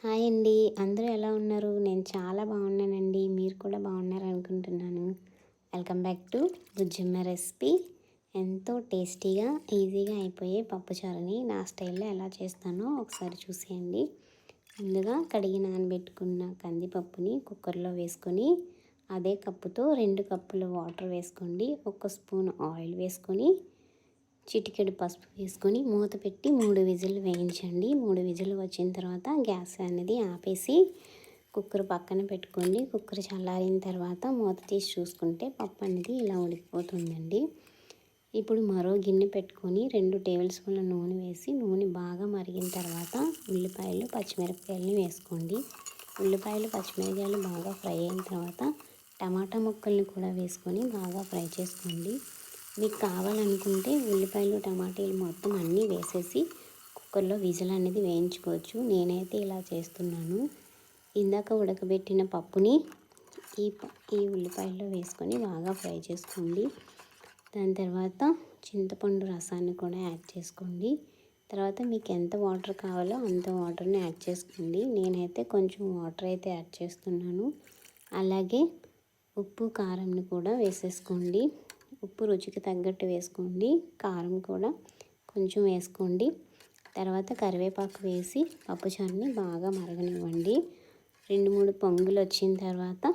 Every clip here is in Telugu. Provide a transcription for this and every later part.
హాయ్ అండి. అందరూ ఎలా ఉన్నారు? నేను చాలా బాగున్నానండి. మీరు కూడా బాగున్నారు అనుకుంటున్నాను. Welcome back to Bujjamma recipe. ఎంతో టేస్టీగా ఈజీగా అయిపోయే పప్పుచారుని నా స్టైల్లో ఎలా చేస్తానో ఒకసారి చూసేయండి. ముందుగా కడిగి నానబెట్టుకున్న కందిపప్పుని కుక్కర్లో వేసుకొని అదే కప్పుతో 2 కప్పులు వాటర్ వేసుకోండి. 1 స్పూన్ ఆయిల్ వేసుకొని చిటికెడు పసుపు వేసుకొని మూత పెట్టి 3 విజిల్లు వేయించండి. 3 విజిల్లు వచ్చిన తర్వాత గ్యాస్ అనేది ఆపేసి కుక్కర్ పక్కన పెట్టుకోండి. కుక్కర్ చల్లారిన తర్వాత మూత తీసి చూసుకుంటే పప్పు అనేది ఇలా ఉడికిపోతుందండి. ఇప్పుడు మరో గిన్నె పెట్టుకొని 2 టేబుల్ స్పూన్ల నూనె వేసి నూనె బాగా మరిగిన తర్వాత ఉల్లిపాయలు పచ్చిమిరపకాయలని వేసుకోండి. ఉల్లిపాయలు పచ్చిమిరపకాయలు బాగా ఫ్రై అయిన తర్వాత టమాటా ముక్కల్ని కూడా వేసుకొని బాగా ఫ్రై చేసుకోండి. మీకు కావాలనుకుంటే ఉల్లిపాయలు టమాటాలు మొత్తం అన్నీ వేసేసి కుక్కర్లో విజిల్ అనేది వేయించుకోవచ్చు. నేనైతే ఇలా చేస్తున్నాను. ఇందాక ఉడకబెట్టిన పప్పుని ఈ ఉల్లిపాయల్లో వేసుకొని బాగా ఫ్రై చేసుకోండి. దాని తర్వాత చింతపండు రసాన్ని కూడా యాడ్ చేసుకోండి. తర్వాత మీకు ఎంత వాటర్ కావాలో అంత వాటర్ని యాడ్ చేసుకోండి. నేనైతే కొంచెం వాటర్ అయితే యాడ్ చేస్తున్నాను. అలాగే ఉప్పు కారంని కూడా వేసేసుకోండి. ఉప్పు రుచికి తగ్గట్టు వేసుకోండి. కారం కూడా కొంచెం వేసుకోండి. తర్వాత కరివేపాకు వేసి పప్పుచారుని బాగా మరగనివ్వండి. 2-3 పొంగులు వచ్చిన తర్వాత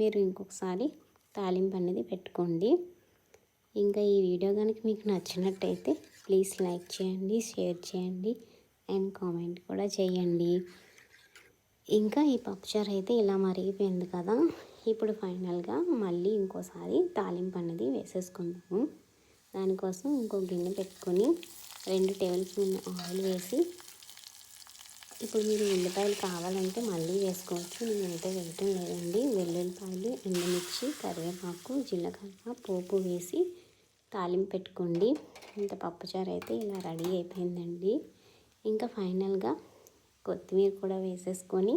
మీరు ఇంకొకసారి తాలింపు అనేది పెట్టుకోండి. ఇంకా ఈ వీడియో కనుక మీకు నచ్చినట్టయితే ప్లీజ్ లైక్ చేయండి, షేర్ చేయండి అండ్ కామెంట్ కూడా చేయండి. ఇంకా ఈ పప్పుచారు అయితే ఇలా మరిగిపోయింది కదా. ఇప్పుడు ఫైనల్గా మళ్ళీ ఇంకోసారి తాలింపు అనేది వేసేసుకుందాము. దానికోసం ఇంకో గిన్నె పెట్టుకొని 2 టేబుల్ స్పూన్ ఆయిల్ వేసి ఇప్పుడు మీరు ఉల్లిపాయలు కావాలంటే మళ్ళీ వేసుకోవచ్చు. నేనైతే వేయటం లేదండి. వెల్లుల్లిపాయలు, ఎండుమిర్చి, కరివేపాకు, జీలకర్ర పోపు వేసి తాలింపు పెట్టుకోండి. ఇంత పప్పుచారు అయితే ఇలా రెడీ అయిపోయిందండి. ఇంకా ఫైనల్గా కొత్తిమీర కూడా వేసేసుకొని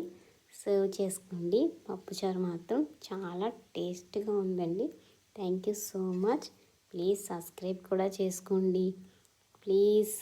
సర్వ్ చేసుకోండి. పప్పుచారు మాత్రం చాలా టేస్ట్గా ఉందండి. Thank you so much. Please subscribe కూడా చేసుకోండి. ప్లీజ్.